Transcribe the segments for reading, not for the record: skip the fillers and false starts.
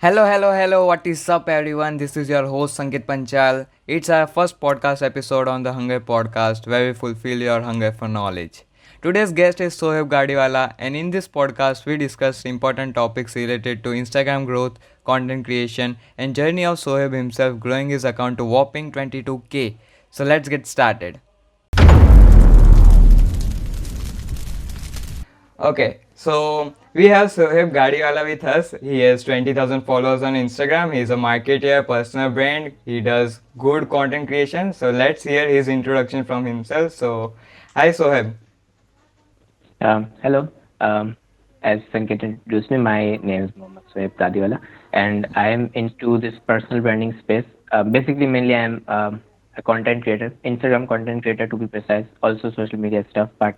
Hello, hello, hello. What is up, everyone? This is your host, Sanket Panchal. It's our first podcast episode on the Hunger Podcast where we fulfill your hunger for knowledge. Today's guest is Sohaib Gadiwala, and in this podcast, we discuss important topics related to Instagram growth, content creation, and journey of Sohaib himself growing his account to whopping 22K. So let's get started. Okay, so we have Sohaib Gadiwala with us. He has 20,000 followers on Instagram. He's a marketer, personal brand. He does good content creation. So let's hear his introduction from himself. So, hi Sohaib. Hello. As Sanket introduced me, my name is Mohammad Sohaib Gadiwala, and I am into this personal branding space. Basically, mainly I am a content creator, Instagram content creator to be precise, also social media stuff. But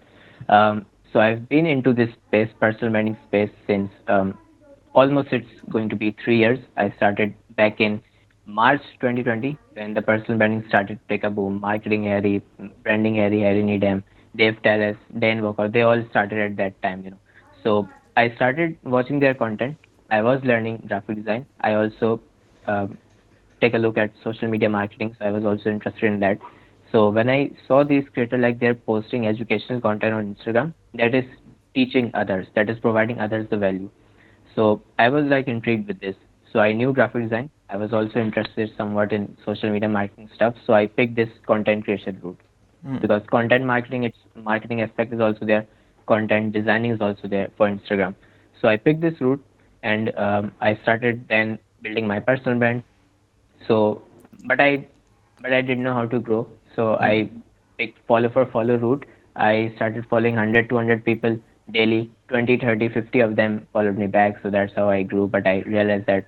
so I've been into this space, personal branding space, since almost it's going to be 3 years. I started back in March 2020 when the personal branding started to take a boom. Marketing Harry, branding Harry Needham, Dave Terrace, Dan Walker, they all started at that time. So I started watching their content. I was learning graphic design. I also um take a look at social media marketing. So I was also interested in that. So when I saw these creators like they're posting educational content on Instagram, that is teaching others, that is providing others the value. So I was like intrigued with this. So I knew graphic design. I was also interested somewhat in social media marketing stuff. So I picked this content creation route Hmm. because content marketing, its marketing aspect is also there. Content designing is also there for Instagram. So I picked this route and I started then building my personal brand. So, but I, but I didn't know how to grow. So Hmm. I picked follow for follow route. I started following 100, 200 people daily. 20, 30, 50 of them followed me back. So that's how I grew. But I realized that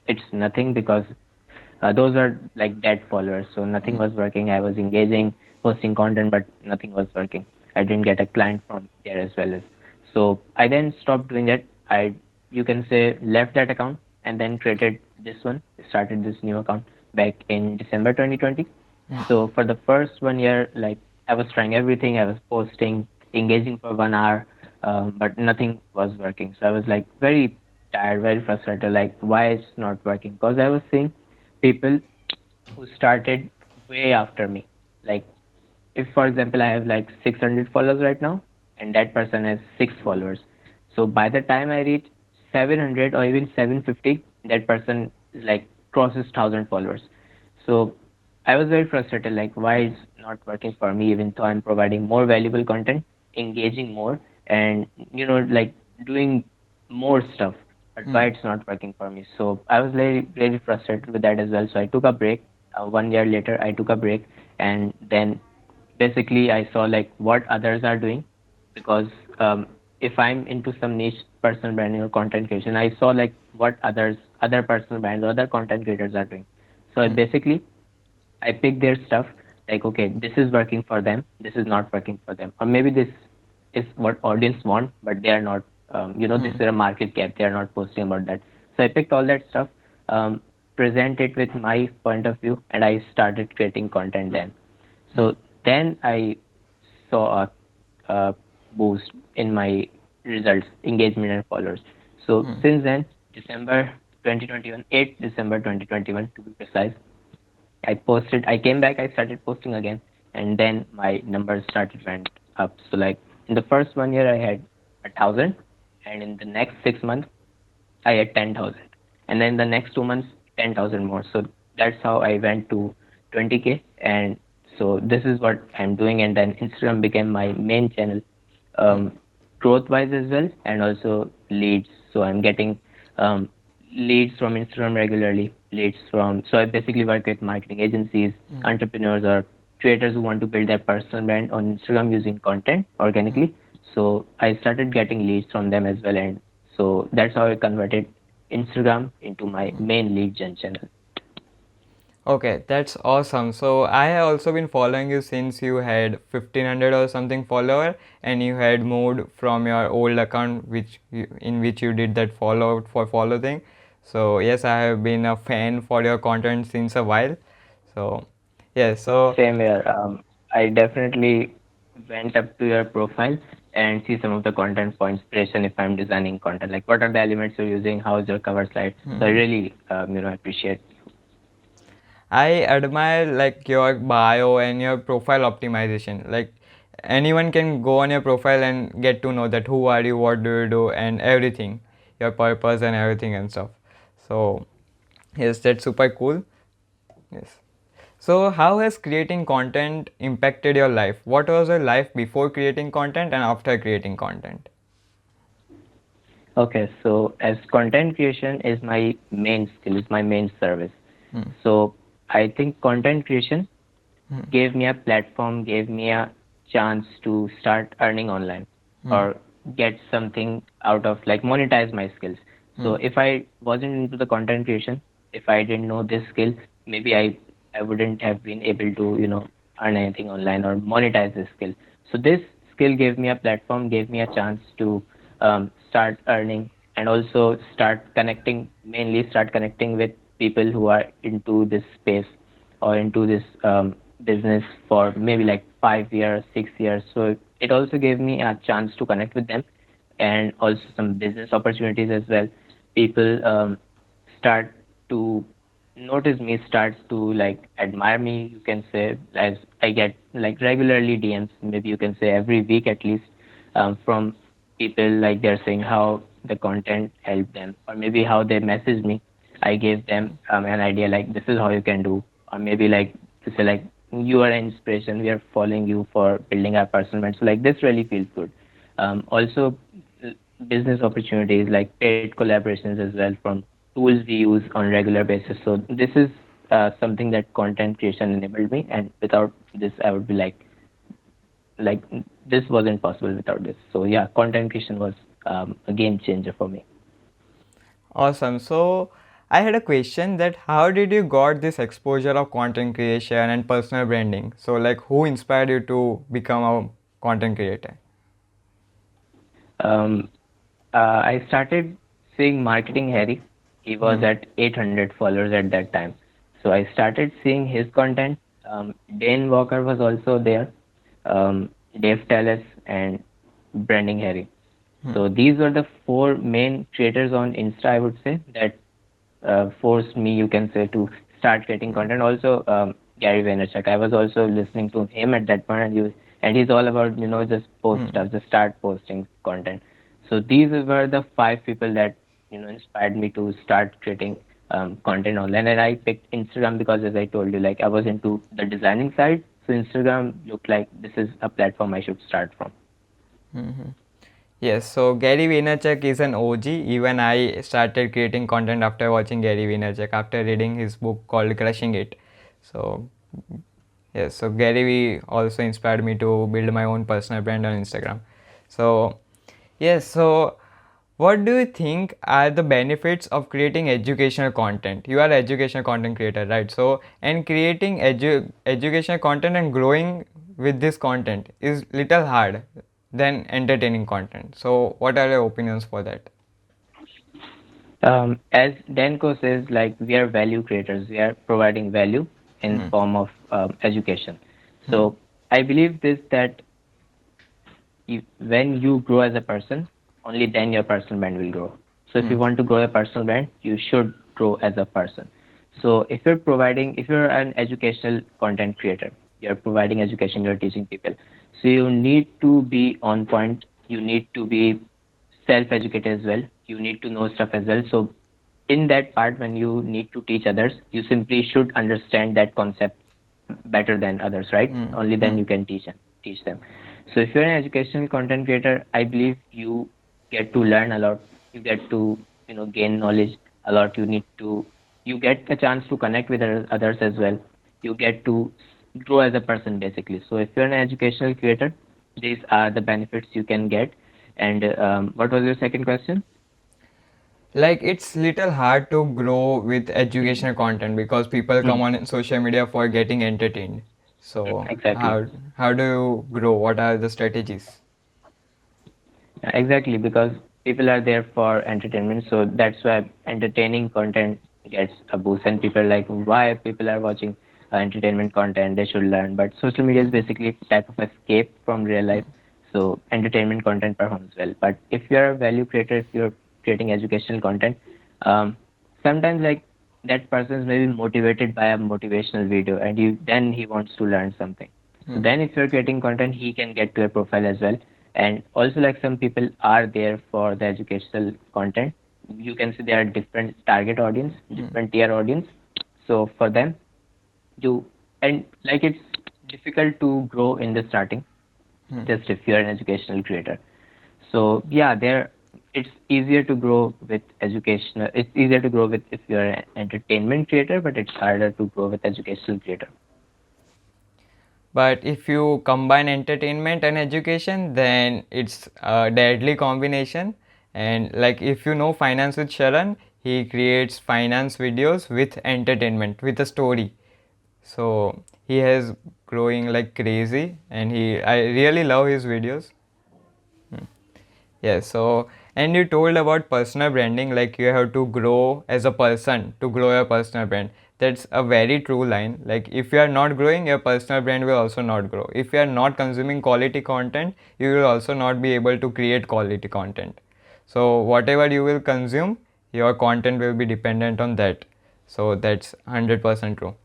it's nothing because those are like dead followers. So nothing Hmm. was working. I was engaging, posting content, but nothing was working. I didn't get a client from there as well as. So I then stopped doing that. You can say, left that account and then created this one. Started this new account back in December 2020. So for the first 1 year, like I was trying everything. I was posting, engaging for 1 hour, but nothing was working. So I was like very tired, very frustrated. Like why it's not working? Because I was seeing people who started way after me. Like if for example I have like 600 followers right now and that person has 6 followers, so by the time I reach 700 or even 750, that person is like crosses 1,000 followers. So I was very frustrated, like why it's not working for me even though I'm providing more valuable content, engaging more, and like doing more stuff, but Hmm. why it's not working for me. So I was very frustrated with that as well. So I took a break. 1 year later I took a break, and then basically I saw like what others are doing, because if I'm into some niche personal branding or content creation, I saw like what other personal brands or other content creators are doing. So Hmm. I picked their stuff, like okay, this is working for them, this is not working for them, or maybe this is what audience want, but they are not. This Hmm. is a market gap. They are not posting about that. So I picked all that stuff, um, present it with my point of view, and I started creating content then. Hmm. So then I saw a boost in my results, engagement, and followers. So Hmm. since then, December 2021, 8th December 2021 to be precise, I came back, I started posting again, and then my numbers started went up. So like in the first 1 year, I had 1,000, and in the next 6 months, I had 10,000, and then the next 2 months, 10,000 more. So that's how I went to 20K, and so this is what I'm doing. And then Instagram became my main channel, Hmm. growth wise as well, and also leads. So I'm getting um, leads from Instagram regularly. Leads from, so I basically work with marketing agencies, Hmm. entrepreneurs, or creators who want to build their personal brand on Instagram using content Hmm. organically. So I started getting leads from them as well, and so that's how I converted Instagram into my Hmm. main lead gen channel. Okay, that's awesome. So I have also been following you since you had 1500 or something follower and you had moved from your old account in which you did that follow thing. So yes, I have been a fan for your content since a while. So yes, so Same here. I definitely went up to your profile and see some of the content for inspiration if I'm designing content. Like what are the elements you're using? How is your cover slide? So I really appreciate. I admire like your bio and your profile optimization. Like anyone can go on your profile and get to know that who are you, what do you do, and everything, your purpose and everything and stuff. So yes, that's super cool. Yes. So how has creating content impacted your life? What was your life before creating content and after creating content? Okay, so as content creation is my main skill, is my main service. So I think content creation gave me a platform, gave me a chance to start earning online or get something out of like monetize my skills. So if I wasn't into the content creation, if I didn't know this skill, maybe I wouldn't have been able to, earn anything online or monetize this skill. So this skill gave me a platform, gave me a chance to start earning and also start connecting, mainly start connecting with people who are into this space or into this business for maybe like 5 years, 6 years. So it also gave me a chance to connect with them and also some business opportunities as well. People start to notice me, starts to like admire me, you can say, as I get like regularly DMs, maybe you can say every week at least, from people like they're saying how the content helped them or maybe how they message me. I gave them an idea like this is how you can do, or maybe like to say like you are an inspiration, we are following you for building our personal brand. So like this really feels good. Also business opportunities like paid collaborations as well from tools we use on regular basis. So this is something that content creation enabled me, and without this, I would be like this wasn't possible without this. So yeah, content creation was a game changer for me. Awesome. So I had a question that how did you got this exposure of content creation and personal branding? So like who inspired you to become a content creator? Um, I started seeing Marketing Harry. He was at 800 followers at that time. So I started seeing his content. Dane Walker was also there, Dave Tallis, and Branding Harry. So these were the four main creators on Insta, I would say, that forced me, you can say, to start creating content. Also, Gary Vaynerchuk, I was also listening to him at that point, and he's all about just post stuff, just start posting content. So these were the five people that inspired me to start creating content online. And I picked Instagram because, as I told you, like I was into the designing side, so Instagram looked like this is a platform I should start from. Yes, so Gary Vaynerchuk is an OG. Even I started creating content after watching Gary Vaynerchuk, after reading his book called Crushing It. So yes, so Gary Vee also inspired me to build my own personal brand on Instagram. So yes, so what do you think are the benefits of creating educational content? You are an educational content creator, right? So and creating educational content and growing with this content is little hard than entertaining content. So what are your opinions for that? As Danko says, like we are value creators. We are providing value in form of education. So I believe this that when you grow as a person, only then your personal brand will grow. So if you want to grow a personal brand, you should grow as a person. So if you're an educational content creator, you're providing education, you're teaching people. So you need to be on point. You need to be self-educated as well. You need to know stuff as well. So in that part, when you need to teach others, you simply should understand that concept better than others, right? Only then you can teach them. So if you're an educational content creator, I believe you get to learn a lot. You get to gain knowledge a lot. You get a chance to connect with others as well. You get to grow as a person basically. So if you're an educational creator, these are the benefits you can get. And what was your second question? Like it's little hard to grow with Hmm. educational content because people come Hmm. on social media for getting entertained. So Exactly. how do you grow? What are the strategies? Exactly, because people are there for entertainment, so that's why entertaining content gets a boost, and people are like why people are watching entertainment content. They should learn, but social media is basically a type of escape from real life. so entertainment content performs well. But if you're a value creator, if you're creating educational content, um, sometimes like that person is maybe motivated by a motivational video, and you then he wants to learn something. So then if you're creating content, he can get to your profile as well. And also like some people are there for the educational content. You can see there are different target audience, different tier audience. So for them, you and like it's difficult to grow in the starting, just if you're an educational creator. So yeah, there it's easier to grow with educational. It's easier to grow with if you're an entertainment creator, but it's harder to grow with educational creator. But if you combine entertainment and education, then it's a deadly combination. And like if you know finance with Sharan, he creates finance videos with entertainment, with a story. So he has growing like crazy, and I really love his videos. Yes, so and you told about personal branding, like you have to grow as a person to grow your personal brand. That's a very true line. Like if you are not growing, your personal brand will also not grow. If you are not consuming quality content, you will also not be able to create quality content. So whatever you will consume, your content will be dependent on that. So that's 100% true.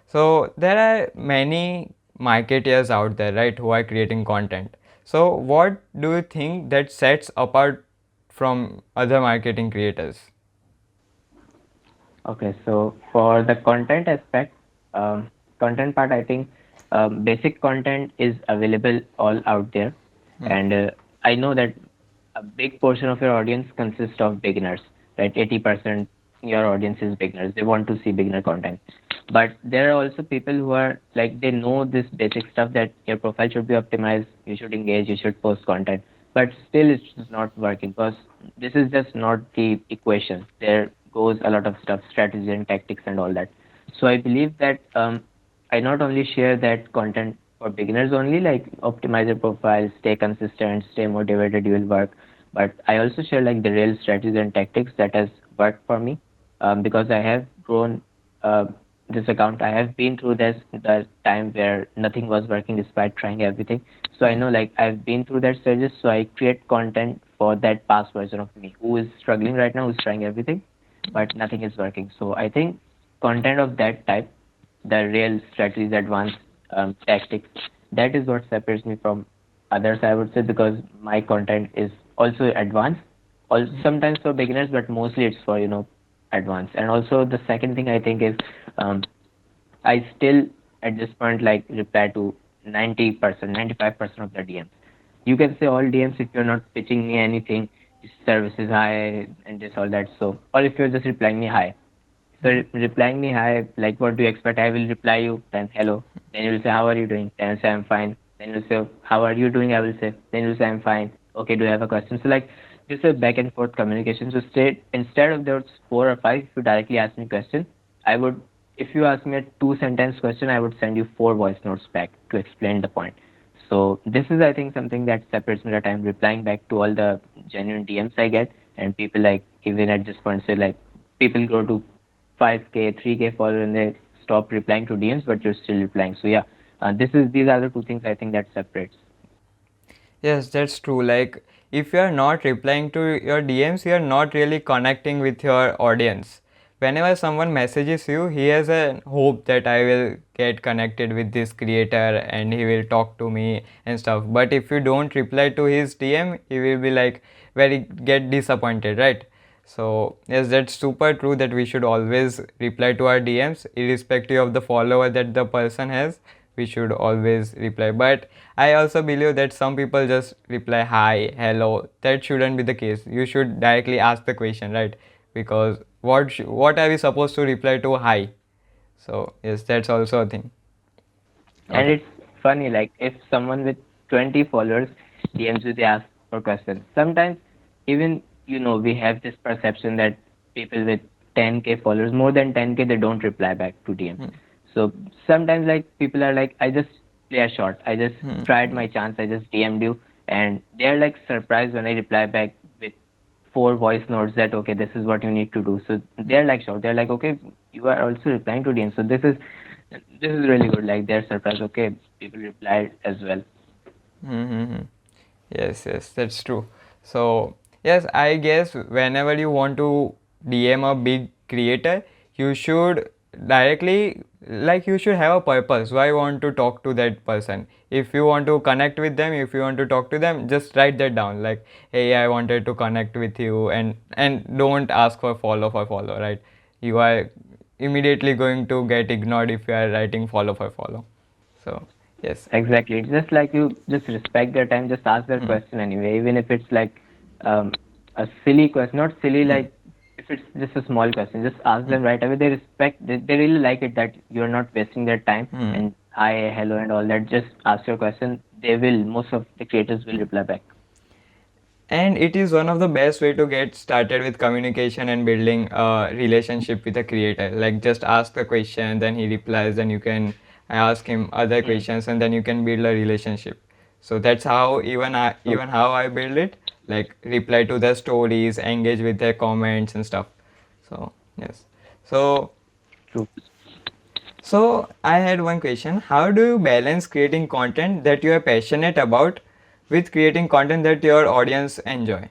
So there are many marketers out there, right, who are creating content. So what do you think that sets apart from other marketing creators? Okay, so for the content aspect, content part, I think basic content is available all out there, and I know that a big portion of your audience consists of beginners, right? 80% your audience is beginners. They want to see beginner content, but there are also people who are like they know this basic stuff that your profile should be optimized, you should engage, you should post content, but still it's not working because this is just not the equation. There goes a lot of stuff, strategy and tactics and all that. So I believe that I not only share that content for beginners only, like optimize your profile, stay consistent, stay motivated, you will work. But I also share like the real strategies and tactics that has worked for me, because I have grown this account. I have been through this the time where nothing was working despite trying everything. So I know like I've been through that stages. So I create content for that past version of me who is struggling right now, who's trying everything, but nothing is working. So I think content of that type, the real strategies, advanced tactics, that is what separates me from others, I would say, because my content is also advanced, also sometimes for beginners, but mostly it's for advanced. And also the second thing I think is um, I still at this point like reply to 90%, 95% of the DMs. You can say all DMs if you're not pitching me anything, service is high and this all that. So, or if you're just replying me hi. So replying me hi, like what do you expect? I will reply you then hello. Then you will say how are you doing? Then I'll say I'm fine. Then you'll say how are you doing? I will say. Then you'll say I'm fine. Okay, do you have a question? So like this is a back and forth communication. So instead of those four or five, if you directly ask me question, I would, if you ask me a two sentence question, I would send you four voice notes back to explain the point. So this is, I think, something that separates me, that I'm replying back to all the genuine DMs I get, and people like even at this point say like people go to 5K, 3K follower and they stop replying to DMs, but you're still replying. So yeah, these are the two things I think that separates. Yes, that's true. Like, if you are not replying to your DMs, you are not really connecting with your audience. Whenever someone messages you, he has a hope that I will get connected with this creator and he will talk to me and stuff. But if you don't reply to his DM, he will be like very get disappointed, right? So yes, that's super true that we should always reply to our DMs irrespective of the follower that the person has. We should always reply. But I also believe that some people just reply hi, hello. That shouldn't be the case. You should directly ask the question, right? Because what are we supposed to reply to hi? So yes, that's also a thing. And Okay. it's funny, like if someone with 20 followers DMs you, they ask for questions. Sometimes even we have this perception that people with 10K followers, more than 10K, they don't reply back to DMs. So sometimes like people are like, I just play a shot. I just tried my chance. I just DM'd you, and they're like surprised when I reply back with four voice notes that okay, this is what you need to do. So they're like shocked. They're like, okay, you are also replying to DMs. So this is really good. Like they're surprised. Okay, people replied as well. Mm-hmm. Yes, that's true. So, yes, I guess whenever you want to DM a big creator, you should directly, like, you should have a purpose. Why you want to talk to that person? If you want to connect with them, if you want to talk to them, just write that down. Like, hey, I wanted to connect with you, and don't ask for follow, right? You are immediately going to get ignored if you are writing follow for follow. So, yes. Exactly. It's just like you just respect their time, just ask their Hmm. question anyway, even if it's like um, a silly question, not silly Hmm. like if it's just a small question, just ask Hmm. them right away. They respect, they really like it that you're not wasting their time Hmm. and hi, hello, and all that. Just ask your question. They will, most of the creators will reply back. And it is one of the best way to get started with communication and building a relationship with a creator. Like just ask the question, then he replies, then you can ask him other Hmm. questions, and then you can build a relationship. So that's how So even how I build it. Like reply to their stories, engage with their comments and stuff. So yes. So true. so I had one question. How do you balance creating content that you are passionate about with creating content that your audience enjoy?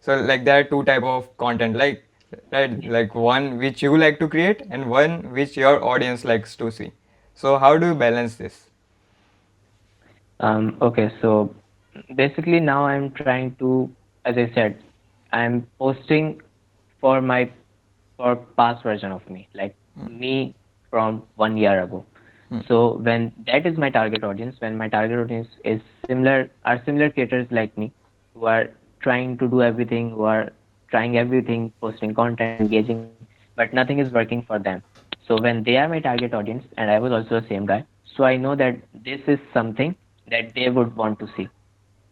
So like there are two type of content, like right, like one which you like to create and one which your audience likes to see. So how do you balance this? Okay, so basically now I'm trying to, as I said, I'm posting for my for past version of me, like me from 1 year ago. Hmm. So when that is my target audience, when my target audience is similar, are similar creators like me, who are trying to do everything, who are trying everything, posting content, engaging, but nothing is working for them. So when they are my target audience, and I was also the same guy, so I know that this is something that they would want to see,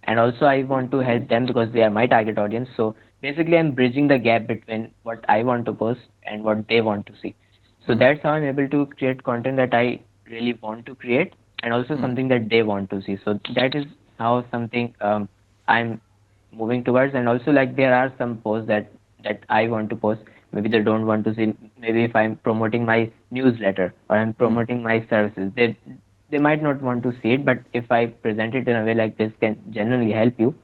and also I want to help them because they are my target audience. So basically I'm bridging the gap between what I want to post and what they want to see. So Hmm. that's how I'm able to create content that I really want to create, and also Hmm. something that they want to see. So that is how something I'm moving towards. And also like there are some posts that I want to post, maybe they don't want to see. Maybe if I'm promoting my newsletter or I'm Hmm. promoting my services, they might not want to see it, but if I present it in a way like this can genuinely help you,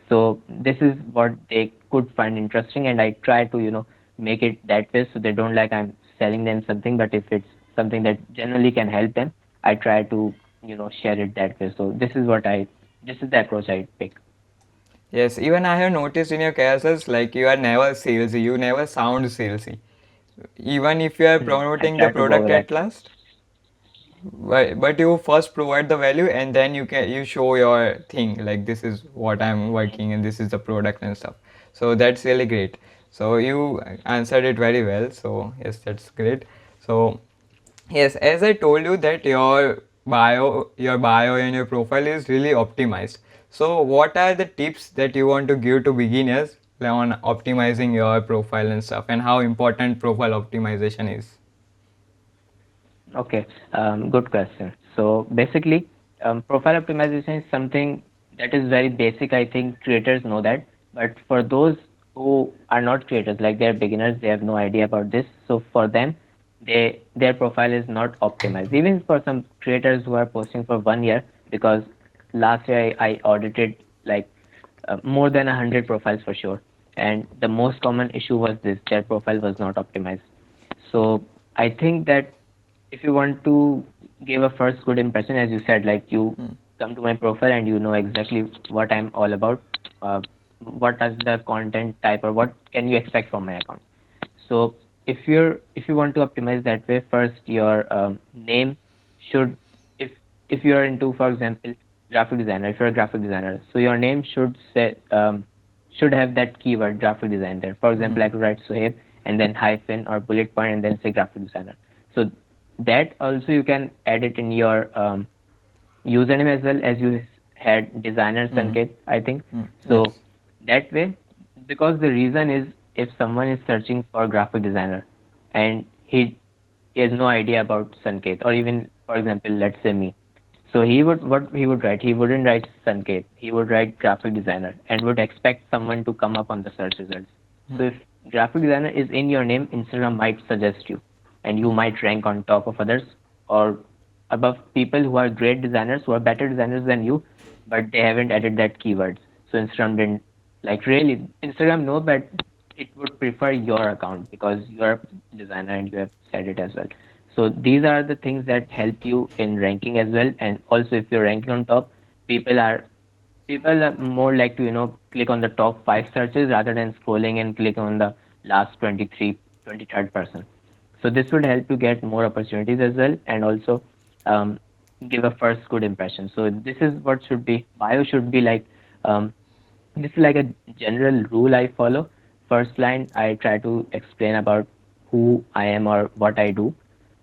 so this is what they could find interesting, and I try to make it that way, so they don't like I'm selling them something, but if it's something that generally can help them, I try to share it that way. So this is the approach I take. Yes, even I have noticed in your cases like you are never salesy, you never sound salesy. Even if you are I promoting the try to go product over at last, but you first provide the value and then you show your thing like this is what I'm working and this is the product and stuff. So that's really great. So you answered it very well. So yes, that's great. So yes, as I told you that your bio and your profile is really optimized. So what are the tips that you want to give to beginners on optimizing your profile and stuff, and how important profile optimization is? Okay, good question. So basically, profile optimization is something that is very basic. I think creators know that, but for those who are not creators, like they're beginners, they have no idea about this. So for them, their profile is not optimized. Even for some creators who are posting for 1 year, because last year I audited like more than 100 profiles for sure, and the most common issue was this: their profile was not optimized. So I think that if you want to give a first good impression, as you said, like you Hmm. come to my profile and you know exactly what I'm all about, what is the content type, or what can you expect from my account. So if you want to optimize that way, first your name should, if if you are into, for example, graphic designer, if you're a graphic designer, so your name should have that keyword graphic design there. For example, I Hmm. could write Sohaib and then hyphen or bullet point and then say graphic designer. So that also you can add it in your username as well, as you had designer Hmm. Sanket, I think. Hmm. So Yes. that way, because the reason is, if someone is searching for graphic designer and he has no idea about Sanket, or even for example, let's say me. So he would, what he would write, he wouldn't write Sanket, he would write graphic designer and would expect someone to come up on the search results. Hmm. So if graphic designer is in your name, Instagram might suggest you, and you Hmm. might rank on top of others, or above people who are great designers, who are better designers than you, but they haven't added that keywords. So Instagram didn't like really Instagram no, but it would prefer your account because you are a designer and you have said it as well. So these are the things that help you in ranking as well. And also if you're ranking on top, people are people are more like to click on the top 5 searches rather than scrolling and click on the last 23rd person. So this would help you get more opportunities as well, and also um, give a first good impression. So this is what should be bio should be like. um, this is like a general rule I follow. First line, I try to explain about who I am or what I do.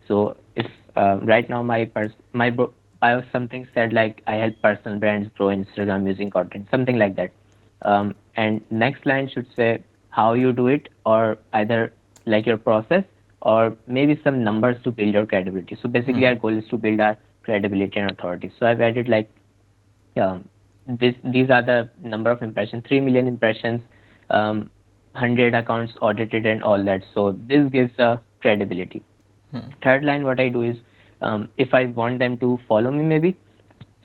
So if right now my bio something said like I help personal brands grow Instagram using content, something like that. And next line should say how you do it, or either like your process, or maybe some numbers to build your credibility. So basically, our goal is to build our credibility and authority. So I've added like these are the number of impressions, 3 million impressions, 100 accounts audited and all that. So this gives a credibility. Third line, what I do is, if I want them to follow me, maybe.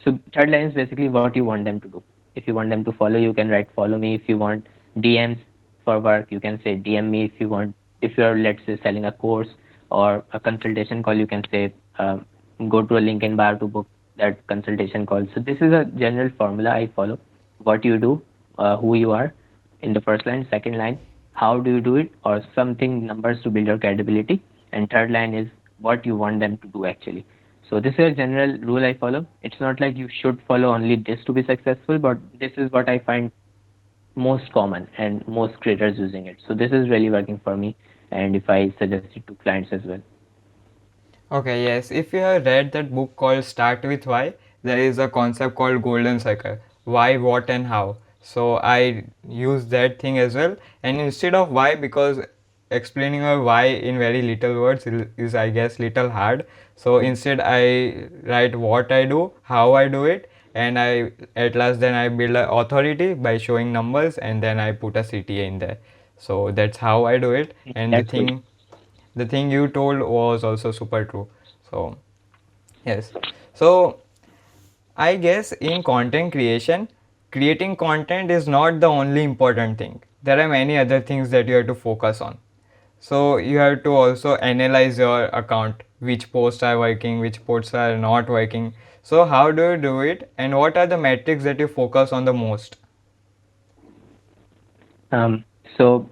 So third line is basically what you want them to do. If you want them to follow, you can write follow me. If you want DMs for work, you can say DM me. If you want, if you're, let's say, selling a course or a consultation call, you can say go to a link in bio to book that consultation call. So this is a general formula I follow. What you do, who you are in the first line. Second line, how do you do it, or something numbers to build your credibility. And third line is what you want them to do actually. So this is a general rule I follow. It's not like you should follow only this to be successful, but this is what I find most common and most creators using it. So this is really working for me, and if I suggest it to clients as well. Okay, yes. If you have read that book called Start with Why, there is a concept called Golden Circle. Why, what, and how. So I use that thing as well. And instead of why, because explaining a why in very little words is, I guess, little hard. So instead, I write what I do, how I do it, and I at last then I build an authority by showing numbers, and then I put a CTA in there. So that's how I do it. And That's good. the thing you told was also super true. So yes, so I guess in content creation, creating content is not the only important thing. There are many other things that you have to focus on. So you have to also analyze your account, which posts are working, which posts are not working. So how do you do it, and what are the metrics that you focus on the most? So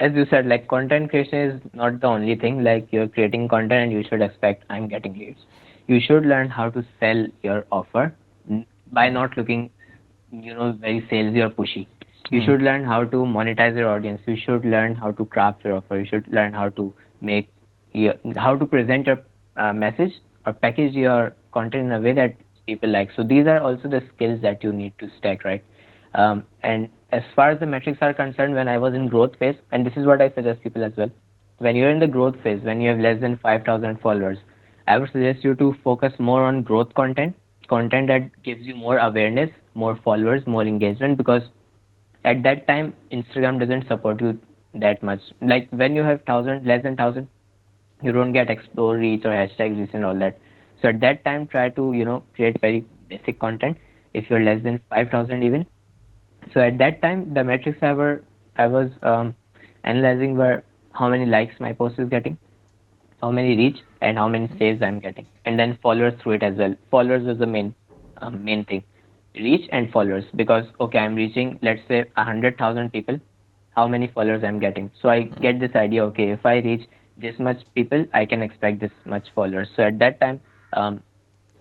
as you said, like content creation is not the only thing. Like you're creating content and you should expect I'm getting leads. You should learn how to sell your offer by not looking, very salesy or pushy. You Hmm. should learn how to monetize your audience. You should learn how to craft your offer. You should learn how to make how to present your message or package your content in a way that people like. So these are also the skills that you need to stack, right? And as far as the metrics are concerned, when I was in growth phase, and this is what I suggest people as well, when you're in the growth phase, when you have less than 5,000 followers, I would suggest you to focus more on growth content, content that gives you more awareness, more followers, more engagement, because at that time Instagram doesn't support you that much. Like when you have thousand, less than thousand, you don't get explore reach or hashtag reach and all that. So at that time, try to create very basic content. If you're less than 5,000 even, so at that time, the metrics I was analyzing were how many likes my post is getting, how many reach, and how many saves I'm getting, and then followers through it as well. Followers was the main thing, reach and followers, because okay, I'm reaching, let's say, 100,000 people. How many followers I'm getting? So I get this idea. Okay, if I reach this much people, I can expect this much followers. So at that time, um,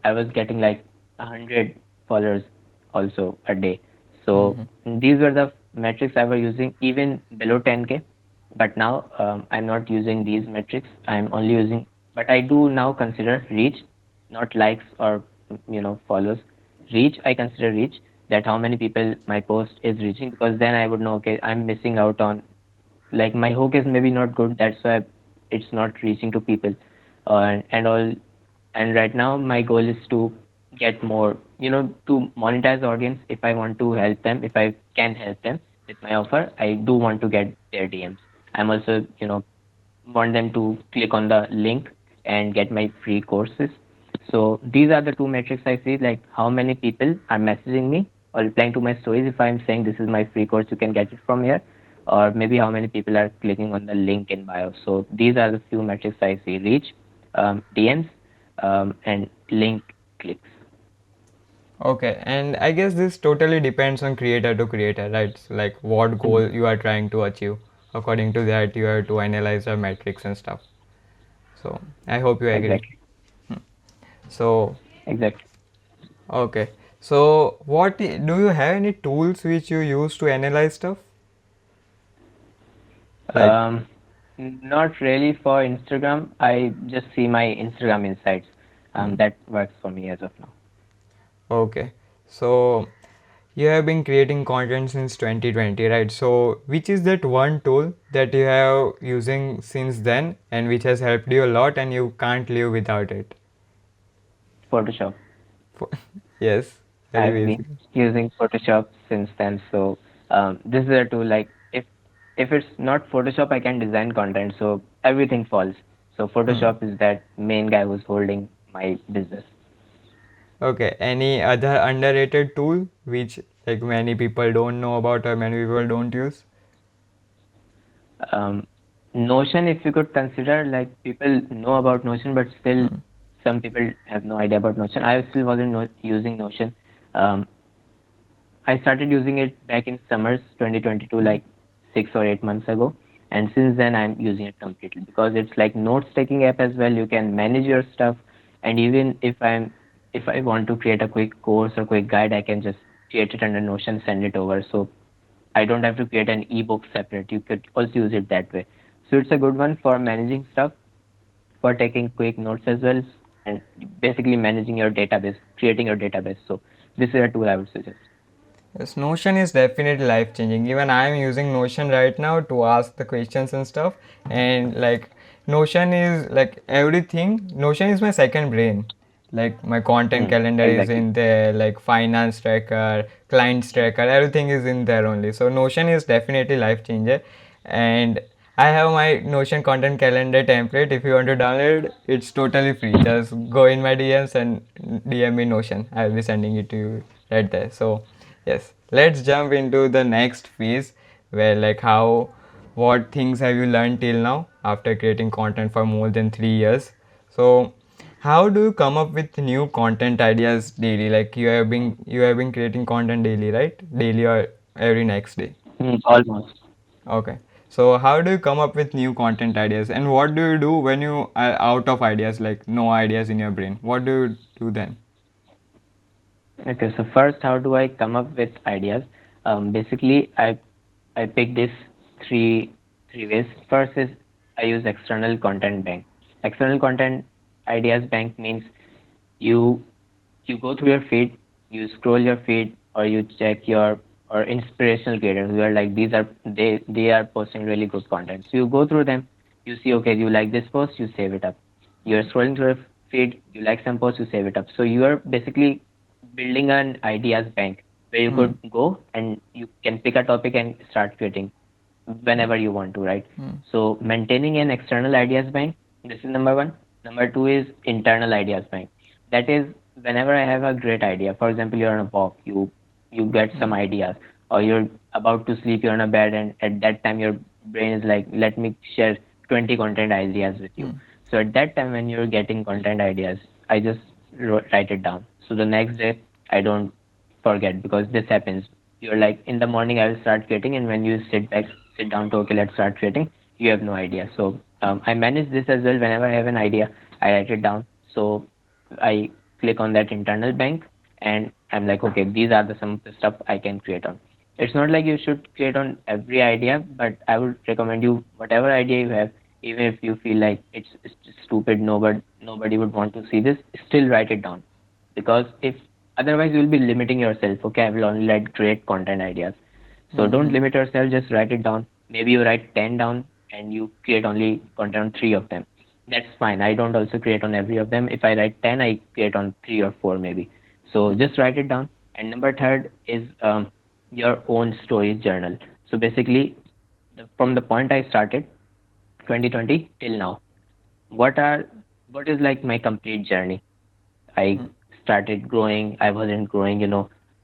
I was getting like 100 followers also a day. So these were the metrics I was using even below 10K. But now I'm not using these metrics. I'm only using, but I do now consider reach, not likes or followers. Reach, I consider reach, that how many people my post is reaching, because then I would know, okay, I'm missing out on, like my hook is maybe not good, that's why it's not reaching to people, and all. And right now my goal is to get more, to monetize the audience. If I want to help them, if I can help them with my offer, I do want to get their DMs. I'm also want them to click on the link and get my free courses. So these are the two metrics I see, like how many people are messaging me replying to my stories if I'm saying this is my free course, you can get it from here, or maybe how many people are clicking on the link in bio. So these are the few metrics I see: reach, DMs, and link clicks. Okay, and I guess this totally depends on creator to creator, right? So, like what Mhm. goal you are trying to achieve. According to that, you have to analyze the metrics and stuff. So I hope you agree. Exactly. So Exactly. okay, so do you have any tools which you use to analyze stuff? Like Um, Not really for Instagram. I just see my Instagram insights. That works for me as of now. okay, so you have been creating content since 2020, right? So which is that one tool that you have using since then and which has helped you a lot and you can't live without it? Photoshop. Fo- Yes, very I've been basic. using Photoshop since then. So this is a tool like if it's not Photoshop, I can design content. So everything falls. So Hmm. Photoshop is that main guy who's holding my business. Okay, any other underrated tool which like many people don't know about or many people don't use? Um, Notion, if you could consider, like people know about Notion, but still Hmm. some people have no idea about Notion. I still wasn't using Notion. Um, I started using it back in summers 2022, like 6 or 8 months ago, and since then I'm using it completely because it's like notes taking app as well. You can manage your stuff, and even if I want to create a quick course or quick guide, I can just create it under Notion, send it over. So I don't have to create an ebook separate. You could also use it that way. So it's a good one for managing stuff, for taking quick notes as well, and basically managing your database, creating your database. So this is a tool I would suggest. Yes, Notion is definitely life changing. Even I am using Notion right now to ask the questions and stuff. And like Notion is like everything. Notion is my second brain. Like my content calendar is Exactly. in there, like finance tracker, clients tracker, everything is in there only. So Notion is definitely life changer. And I have my Notion content calendar template. If you want to download, it's totally free. Just go in my DMs and DM me Notion. I'll be sending it to you right there. So yes, let's jump into the next phase where like how what things have you learned till now after creating content for more than 3 years. So how do you come up with new content ideas daily? Like you have been creating content daily, right? Daily or every next day. Almost. Okay. So how do you come up with new content ideas and what do you do when you are out of ideas, like no ideas in your brain? What do you do then? Okay, so first, how do I come up with ideas? Basically, I pick these three three ways. First is I use external content bank. External content ideas bank means you you go through your feed, you scroll your feed, or you check your or inspirational creators who are like these are they are posting really good content. So you go through them, you see okay, you like this post, you save it up. You're scrolling through your feed, you like some post, you save it up. So you are basically building an ideas bank where you Hmm. could go and you can pick a topic and start creating whenever you want to, right? Hmm. So maintaining an external ideas bank, this is number one. Number two is internal ideas bank. That is whenever I have a great idea. For example, you're on a walk, you get some Hmm. ideas, or you're about to sleep, you're on a bed, and at that time your brain is like, let me share 20 content ideas with you. Hmm. So at that time when you're getting content ideas, I just write it down. So the next day I don't forget because this happens. You're like in the morning I will start creating, and when you sit down to okay, let's start creating, you have no idea. So I manage this as well. Whenever I have an idea, I write it down. So I click on that internal bank, and I'm like, okay, these are the some of the stuff I can create on. It's not like you should create on every idea, but I would recommend you whatever idea you have, even if you feel like it's just stupid, nobody would want to see this, still write it down, because if otherwise you'll be limiting yourself. Okay, I will only let great content ideas. So don't Hmm. limit yourself, just write it down. Maybe you write 10 down and you create only content on 3 of them. That's fine. I don't also create on every of them. If I write 10, I create on 3 or 4 maybe. So just write it down. And number third is your own story journal. So basically, from the point I started, 2020 till now, what are what is like my complete journey. I Hmm. started growing. I wasn't growing,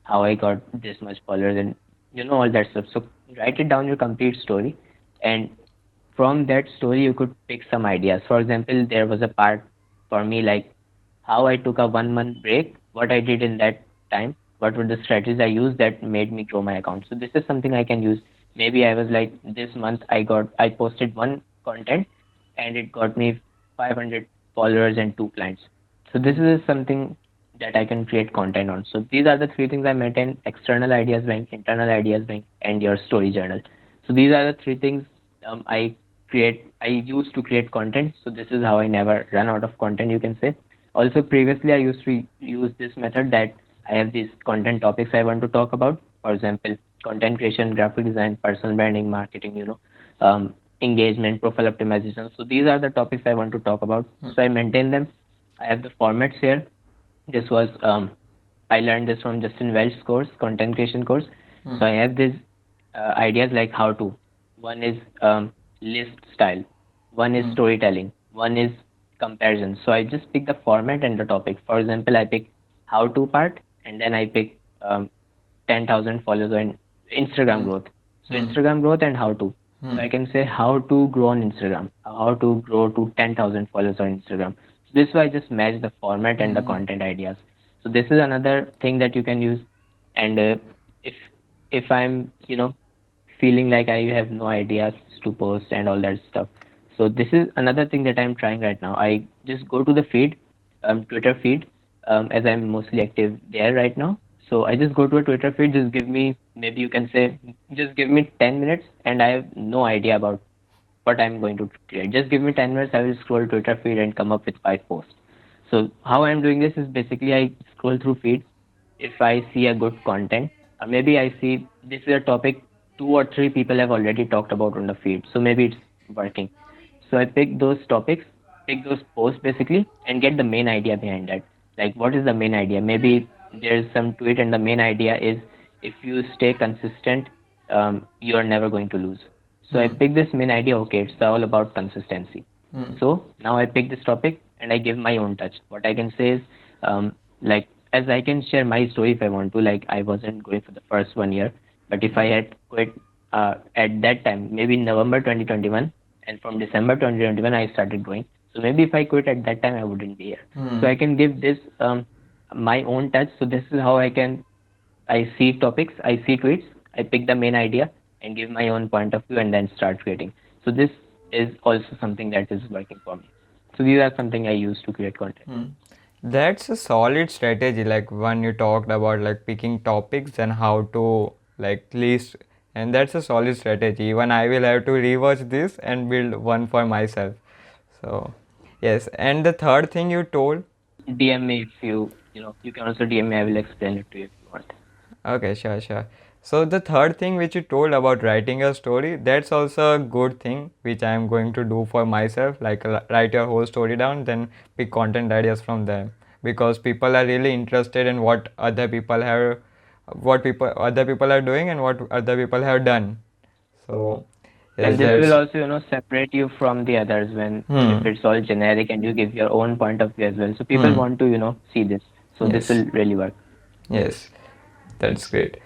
how I got this much followers, and all that stuff. So write it down, your complete story, and from that story you could pick some ideas. For example, there was a part for me like how I took a 1 month break, what I did in that time, what were the strategies I used that made me grow my account. So this is something I can use. Maybe I was like, this month I posted one content and it got me 500 followers and two clients. So this is something that I can create content on. So these are the three things I maintain: external ideas bank, internal ideas bank, and your story journal. So these are the three things I use to create content. So this is how I never run out of content, you can say. Also, previously I used to use this method that I have these content topics I want to talk about. For example, content creation, graphic design, personal branding, marketing, engagement, profile optimization. So these are the topics I want to talk about. So I maintain them. I have the formats here. This was I learned this from Justin Welch's course, content creation course. So I have these ideas like how to. One is list style. One is storytelling. One is comparison. So I just pick the format and the topic. For example, I pick how to part, and then I pick 10,000 followers on Instagram growth. So Instagram growth and how to. So I can say how to grow on Instagram, how to grow to 10,000 followers on Instagram. So this way I just match the format and the content ideas. So this is another thing that you can use. And if I'm feeling like I have no ideas to post and all that stuff. So this is another thing that I'm trying right now. I just go to the feed, Twitter feed, as I'm mostly active there right now. So I just go to a Twitter feed. Just give me, maybe you can say, just give me 10 minutes, and I have no idea about what I'm going to create. Just give me 10 minutes. I will scroll Twitter feed and come up with 5 posts. So how I'm doing this is basically I scroll through feeds. If I see a good content, or maybe I see this is a topic two or three people have already talked about on the feed, so maybe it's working. So I pick those topics, pick those posts basically, and get the main idea behind that. Like, what is the main idea? Maybe there's some tweet, and the main idea is if you stay consistent, you are never going to lose. So I pick this main idea. Okay, it's all about consistency. So now I pick this topic and I give my own touch. What I can say is, like, as I can share my story if I want to. Like, I wasn't going for the first 1 year, but if I had quit at that time, maybe in November 2021, and from December 2021 I started going. So maybe if I quit at that time, I wouldn't be here. So I can give this my own touch. So this is how I see topics, I see tweets, I pick the main idea and give my own point of view and then start creating. So this is also something that is working for me. So these are something I use to create content. That's a solid strategy. Like when you talked about like picking topics and how to like list, and that's a solid strategy. Even I will have to rewatch this and build one for myself. So yes, and the third thing you told. DM me if you can also DM me. I will explain it to you if you want. Okay, sure, sure. So the third thing which you told about writing a story, that's also a good thing which I am going to do for myself. Like write your whole story down, then pick content ideas from them because people are really interested in what people other people are doing and what other people have done. So yes, And this will that's also, separate you from the others when if it's all generic and you give your own point of view as well. So people want to, see this. So this yes, will really work. yes. That's great.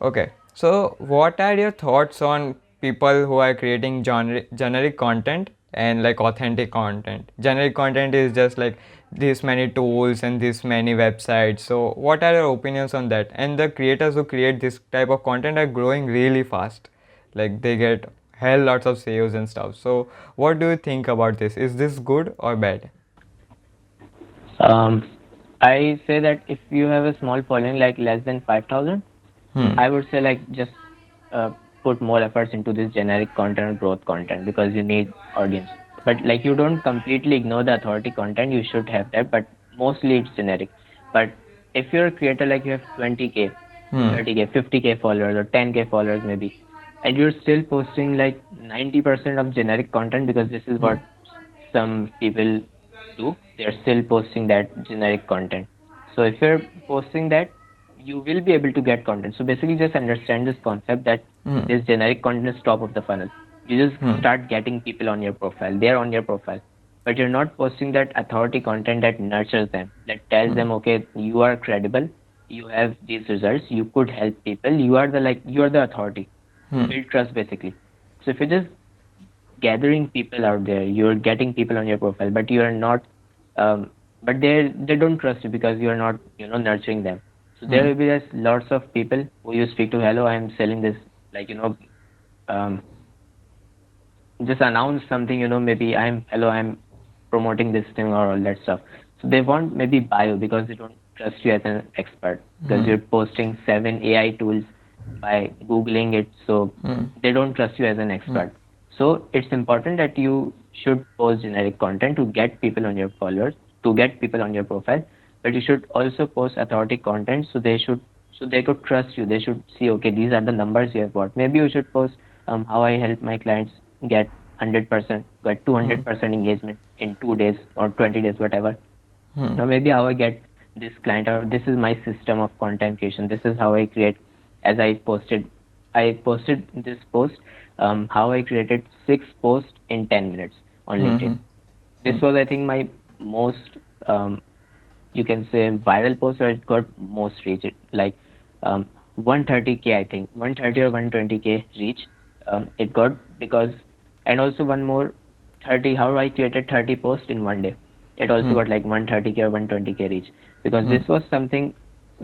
Okay, so what are your thoughts on people who are creating generic content and like authentic content? Generic content is just like this many tools and this many websites. So what are your opinions on that? And the creators who create this type of content are growing really fast. Like they get hell lots of sales and stuff. So what do you think about this? Is this good or bad? Um, I say that if you have a small following, like less than 5,000, I would say like just uh, put more efforts into this generic content or growth content because you need audience. But like you don't completely ignore the authority content, you should have that. But mostly it's generic. But if you're a creator, like you have 20K, 30K, 50K followers or 10K followers maybe, and you're still posting like 90% of generic content because this is what some people do. They're still posting that generic content. So if you're posting that, you will be able to get content. So basically, just understand this concept that this generic content is top of the funnel. You just start getting people on your profile. They're on your profile, but you're not posting that authority content that nurtures them, that tells them, okay, you are credible. you have these results, you could help people, you are the you are the authority to Hmm. build trust basically. So if you're just gathering people out there, you're getting people on your profile, but you are not um, but they don't trust you because you are not, nurturing them. So there Hmm. will be just lots of people who you speak to, hello, I'm selling this, like, um, just announce something, maybe I'm promoting this thing or all that stuff. So they won't maybe buy you because they don't trust you as an expert, because Hmm. you're posting 7 AI tools by Googling it. So Hmm. they don't trust you as an Hmm. expert. So it's important that you should post generic content to get people on your followers, to get people on your profile, but you should also post authoritative content so they could trust you. They should see, okay, these are the numbers you have got. Maybe you should post how I help my clients get 100%, get Hmm. 200% engagement in 2 days or 20 days, whatever. Hmm. Or maybe how I get this client, or this is my system of content creation. This is how I create. As I posted this post, how I created 6 posts in 10 minutes on Hmm. LinkedIn. Hmm. This Hmm. was, I think, my most you can say viral post, or it got most reach. It like 130K, I think 130 or 120K reach. It got because, and also one more 30. How I created 30 posts in one day. It also Hmm. got like 130K or 120K reach, because Hmm. this was something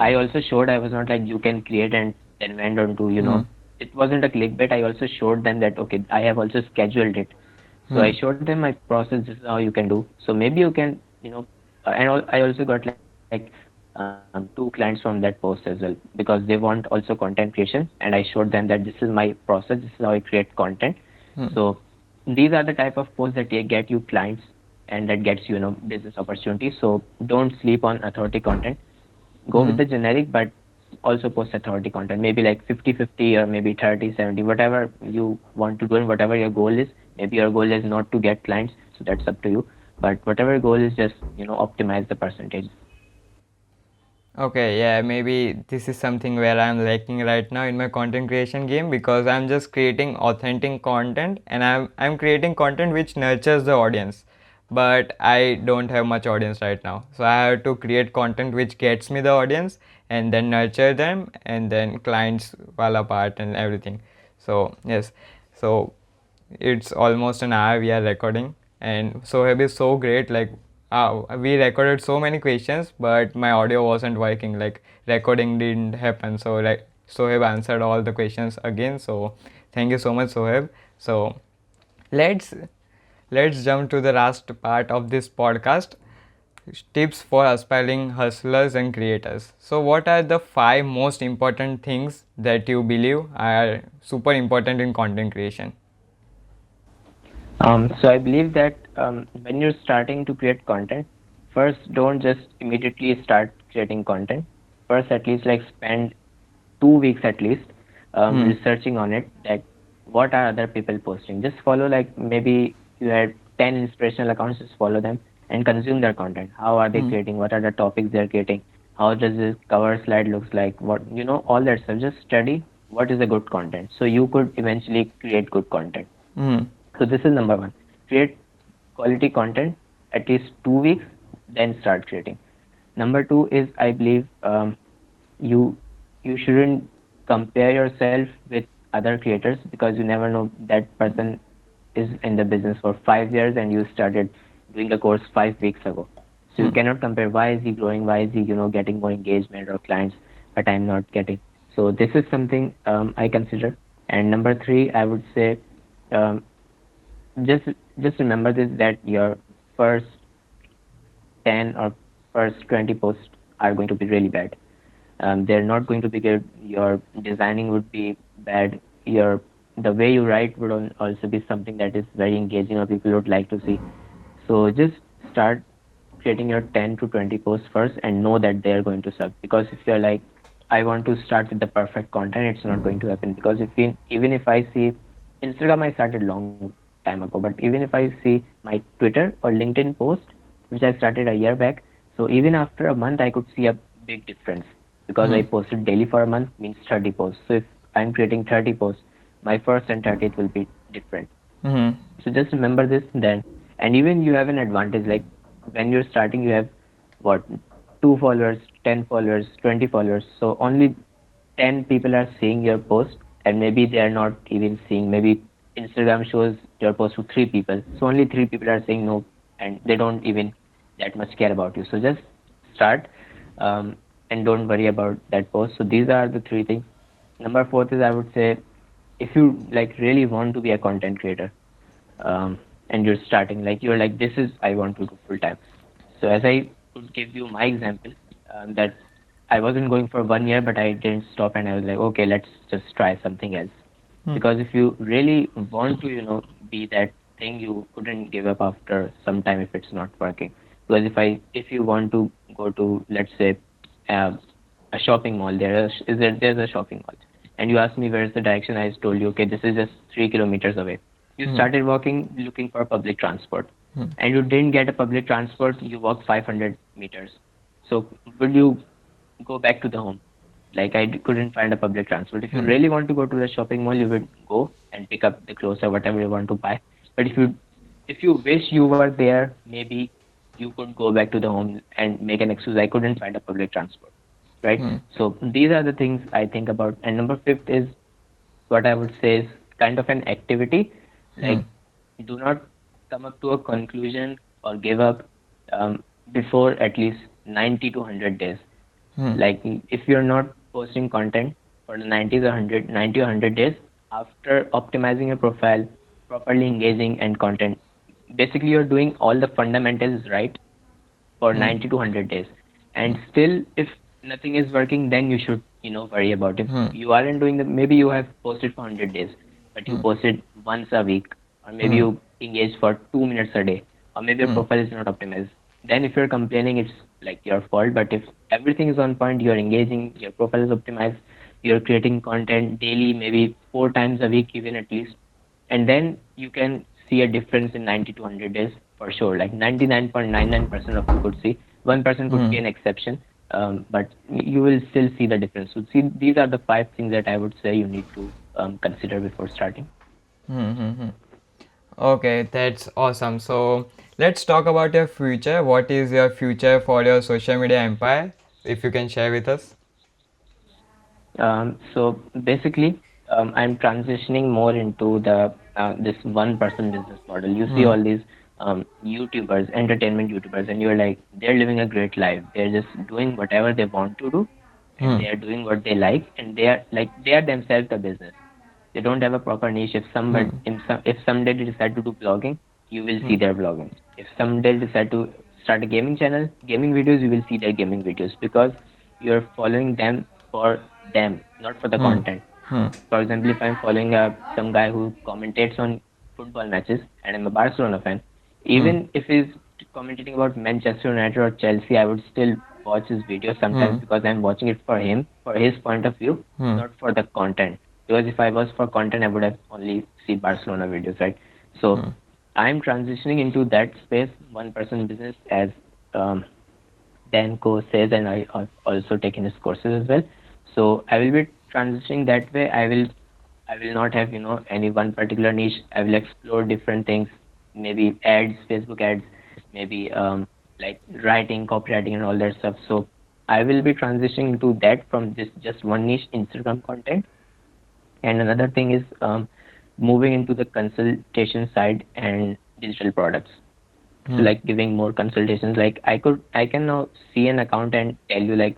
I also showed. I was not like you can create and then went on to, Hmm. it wasn't a clickbait. I also showed them that, okay, I have also scheduled it. So Hmm. I showed them my process. This is how you can do. So maybe you can, I also got like 2 clients from that post as well, because they want also content creation, and I showed them that this is my process. This is how I create content. Hmm. So these are the type of posts that get you clients, and that gets you, business opportunities. So don't sleep on authority content. Go Hmm. with the generic, but also post authority content. Maybe like 50-50, or maybe 30-70, whatever you want to do and whatever your goal is. Maybe your goal is not to get clients, so that's up to you. But whatever goal is, just optimize the percentage. Okay, yeah, maybe this is something where I'm lacking right now in my content creation game, because I'm just creating authentic content, and I'm creating content which nurtures the audience. But I don't have much audience right now. So I have to create content which gets me the audience, and then nurture them, and then clients fall apart and everything. So yes. So it's almost an hour we are recording, and Sohaib is so great. Like, we recorded so many questions, but my audio wasn't working. Like, recording didn't happen. So like Sohaib answered all the questions again. So thank you so much, Sohaib. So let's let's jump to the last part of this podcast. Tips for aspiring hustlers and creators. So, what are the 5 most important things that you believe are super important in content creation? So I believe that when you're starting to create content, first don't just immediately start creating content. First, at least like spend 2 weeks at least Hmm. researching on it, that what are other people posting. Just follow, like, maybe you had 10 inspirational accounts, just follow them and consume their content. How are they Hmm. creating? What are the topics they're creating? How does this cover slide looks like? What, all that stuff. Just study what is a good content, so you could eventually create good content. Hmm. So this is number one. Create quality content at least 2 weeks, then start creating. Number two is, I believe, you you shouldn't compare yourself with other creators, because you never know, that person is in the business for 5 years and you started doing the course 5 weeks ago. So you Hmm. cannot compare. Why is he growing? Why is he, getting more engagement or clients, but I'm not getting? So this is something I consider. And number three, I would say, um, just just remember this, that your first 10 or first 20 posts are going to be really bad. They're not going to be good. Your designing would be bad. Your The way you write would also be something that is very engaging or people would like to see. So just start creating your 10 to 20 posts first, and know that they are going to suck. Because if you're like, I want to start with the perfect content, it's not going to happen. Because even if I see Instagram, I started long time ago, but even if I see my Twitter or LinkedIn post, which I started a year back, so even after a month, I could see a big difference, because Hmm. I posted daily for a month means 30 posts. So if I'm creating 30 posts, my first and 30th will be different. Hmm. So just remember this then. And even you have an advantage, like when you're starting, you have what? 2 followers, 10 followers, 20 followers. So only 10 people are seeing your post, and maybe they are not even seeing. Maybe Instagram shows your post to 3 people. So only 3 people are saying no, and they don't even that much care about you. So just start, um, and don't worry about that post. So these are the 3 things. Number fourth is, I would say, if you like really want to be a content creator, and you're starting, like you're like, this is I want to do full time. So as I would give you my example, that I wasn't going for 1 year, but I didn't stop, and I was like, okay, let's just try something else. Hmm. Because if you really want to, be that thing, you couldn't give up after some time if it's not working. Because if you want to go to, let's say, uh, a shopping mall, there's a shopping mall, and you ask me where's the direction, I told you, okay, this is just 3 kilometers away. You Hmm. started walking looking for public transport, Hmm. and you didn't get a public transport, you walked 500 meters. So would you go back to the home? Like couldn't find a public transport. If you Hmm. really want to go to the shopping mall, you would go and pick up the clothes or whatever you want to buy. But if you wish you were there, maybe you could go back to the home and make an excuse, I couldn't find a public transport, right? Hmm. So these are the things I think about. And number fifth is, what I would say is, kind of an activity. Hmm. Like, do not come up to a conclusion or give up, before at least 90 to 100 days. Hmm. Like, if you're not posting content for the 90 or 100, 90 or 100 days, after optimizing your profile, properly engaging and content, basically you're doing all the fundamentals right for Hmm. 90 to 100 days. And still, if nothing is working, then you should, worry about it. If Hmm. you aren't doing the, maybe you have posted for 100 days, but you Hmm. posted once a week, or maybe Hmm. you engage for 2 minutes a day, or maybe your Hmm. profile is not optimized. Then if you're complaining, it's like your fault. But if everything is on point, you're engaging, your profile is optimized, you're creating content daily, maybe 4 times a week, even at least, and then you can see a difference in 90 to 100 days for sure. Like 99.99% of you could see. 1% could Hmm. be an exception, but you will still see the difference. So see, these are the 5 things that I would say you need to consider before starting. Hmm. Hmm. Hmm. Okay, that's awesome. So let's talk about your future. What is your future for your social media empire? If you can share with us. So basically, I'm transitioning more into the this one person business model. You see Hmm. all these YouTubers, entertainment YouTubers, and you're like, they're living a great life. They're just doing whatever they want to do, and Hmm. they are doing what they like, and they are themselves a business. They don't have a proper niche. Hmm. If someday they decide to do blogging, you will Hmm. see their blogging. If someday they decide to start a gaming channel, gaming videos, you will see their gaming videos, because you're following them for them, not for the Hmm. content. Hmm. For example, if I'm following some guy who commentates on football matches, and I'm a Barcelona fan, Hmm. even if he's commentating about Manchester United or Chelsea, I would still watch his videos sometimes, Hmm. because I'm watching it for him, for his point of view, Hmm. not for the content. Because if I was for content, I would have only seen Barcelona videos, right? So Hmm. I'm transitioning into that space, one person business, as um, Dan Co says, and I've also taken his courses as well. So I will be transitioning that way. I will not have, any one particular niche. I will explore different things, maybe ads, Facebook ads, maybe like writing, copywriting, and all that stuff. So I will be transitioning into that from this just one niche, Instagram content. And another thing is, moving into the consultation side and digital products. So Hmm. like giving more consultations. Like I can now see an account and tell you, like,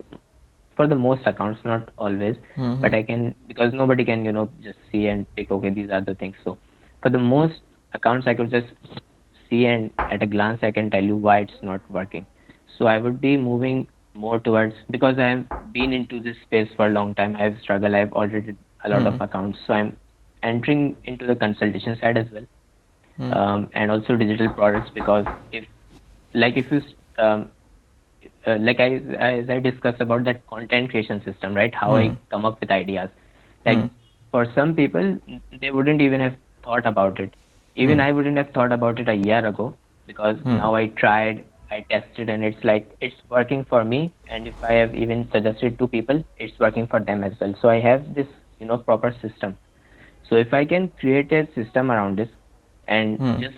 for the most accounts, not always, Hmm. but I can, because nobody can, just see and pick, okay, these are the things. So for the most accounts, I could just see, and at a glance I can tell you why it's not working. So I would be moving more towards, because I have been into this space for a long time, I've struggled, I've audited a lot of Hmm. accounts, so I'm entering into the consultation side as well, Hmm. and also digital products. Because if you like as I discussed about that content creation system, right? How I Hmm. come up with ideas. Hmm. Like, for some people, they wouldn't even have thought about it. Even Hmm. I wouldn't have thought about it a year ago, because Hmm. now I tried, I tested, and it's like it's working for me. And if I have even suggested to people, it's working for them as well. So I have this, proper system. So if I can create a system around this, and Hmm. just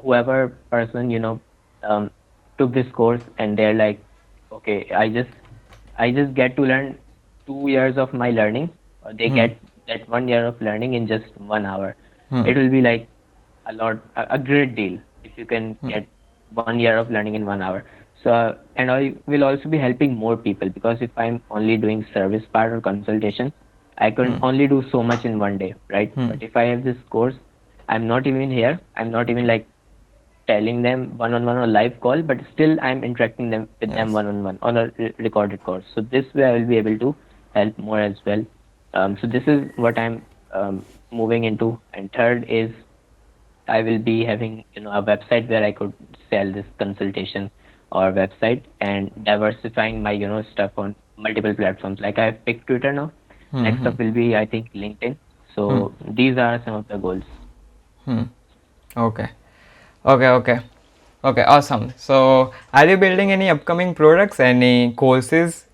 whoever person, um, took this course, and they're like, okay, I just get to learn 2 years of my learning, or they Hmm. get that 1 year of learning in just 1 hour. Hmm. It will be like a great deal if you can Hmm. get 1 year of learning in 1 hour. So, and I will also be helping more people, because if I'm only doing service part or consultation, I can Hmm. only do so much in one day, right? Hmm. But if I have this course, I'm not even here. I'm not even like telling them one on one or live call, but still I'm interacting them with them Yes. one on one on a recorded course. So this way I will be able to help more as well. So this is what I'm moving into. And third is I will be having a website where I could sell this consultation or website, and diversifying my stuff on multiple platforms. Like I have picked Twitter now. Hmm. Next Hmm. up will be I think LinkedIn. Hmm. So these are some of the goals. Hmm. Okay. Okay. Okay. Okay. Awesome. So, are you building any upcoming products? Any courses?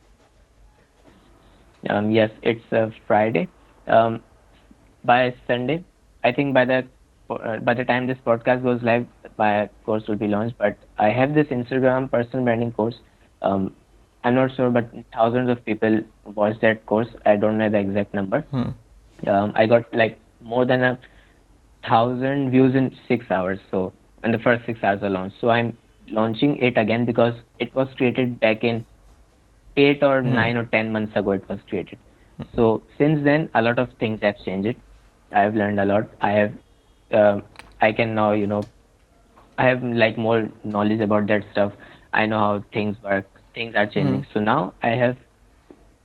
Yes, it's a Friday. Um, by Sunday, I think by the time this podcast goes live, my course will be launched. But I have this Instagram personal branding course. Um, I'm not sure, but thousands of people watched that course. I don't know the exact number. Hmm. I got like more than 1,000 views in 6 hours. So in the first 6 hours alone. So I'm launching it again because it was created back in 8 or 9 or 10 months ago. It was created. So since then, a lot of things have changed. I have learned a lot. Uh, I can now, I have like more knowledge about that stuff. I know how things work. Things are Hmm. changing. So now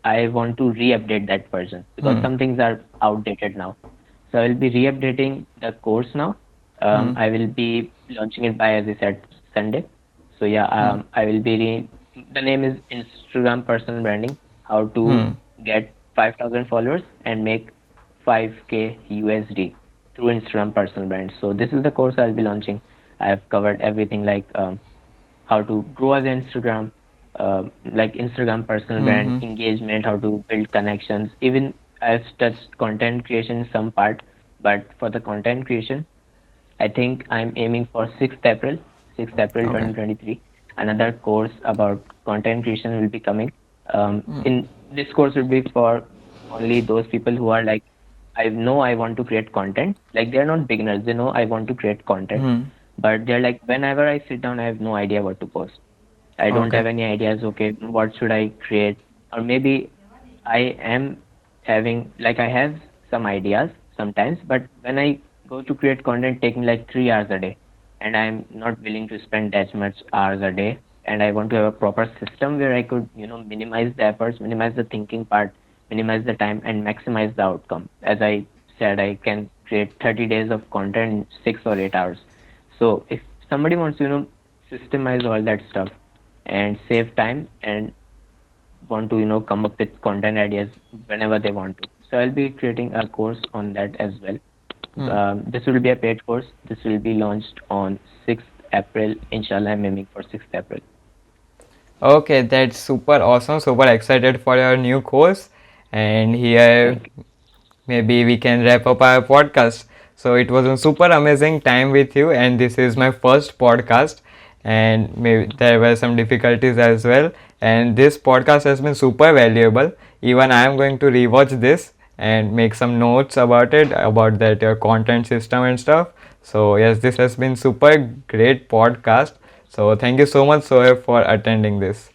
I want to re-update that version, because Hmm. some things are outdated now. So I will be re-updating the course now. Hmm. I will be launching it by, as I said, Sunday. So yeah, Hmm. I will be the name is Instagram Personal Branding. How to Hmm. get 5,000 followers and make 5K USD through Instagram Personal Brand. So this is the course I'll be launching. I have covered everything like how to grow as Instagram, like Instagram personal Hmm. brand Hmm. engagement, how to build connections. Even I've touched content creation in some part, but for the content creation, I think I'm aiming for 6th April, 6th April Okay. 2023. Another course about content creation will be coming. Hmm. In this course will be for only those people who are like, I know I want to create content. Like they're not beginners, they know I want to create content, Hmm. but they're like, whenever I sit down, I have no idea what to post. I don't Okay. have any ideas. Okay, what should I create? Or maybe I am having like I have some ideas sometimes, but when I go to create content, taking like 3 hours a day, and I'm not willing to spend that much hours a day, and I want to have a proper system where I could minimize the efforts, minimize the thinking part, minimize the time, and maximize the outcome. As I said, I can create 30 days of content in 6 or 8 hours. So if somebody wants to systemize all that stuff and save time and want to come up with content ideas whenever they want to, so I'll be creating a course on that as well. Hmm. This will be a paid course. This will be launched on 6th April. Inshallah, I'm aiming for 6th April. Okay, that's super awesome. Super excited for your new course. And here, Thank you. maybe we can wrap up our podcast. So it was a super amazing time with you, and this is my first podcast. And maybe there were some difficulties as well. And this podcast has been super valuable. Even I am going to rewatch this and make some notes about it, about that your content system and stuff. So yes, this has been super great podcast. So thank you so much, Sohaib, for attending this.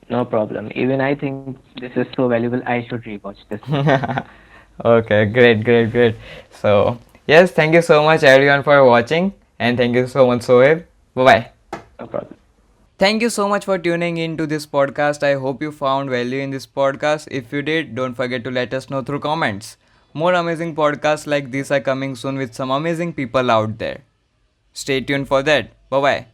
No problem. Even I think this is so valuable. I should rewatch this one. Okay, great, great, great. So, yes, thank you so much everyone for watching, and thank you so much, Sohaib. Bye bye. No problem. Thank you so much for tuning in to this podcast. I hope you found value in this podcast. If you did, don't forget to let us know through comments. More amazing podcasts like this are coming soon with some amazing people out there. Stay tuned for that. Bye bye.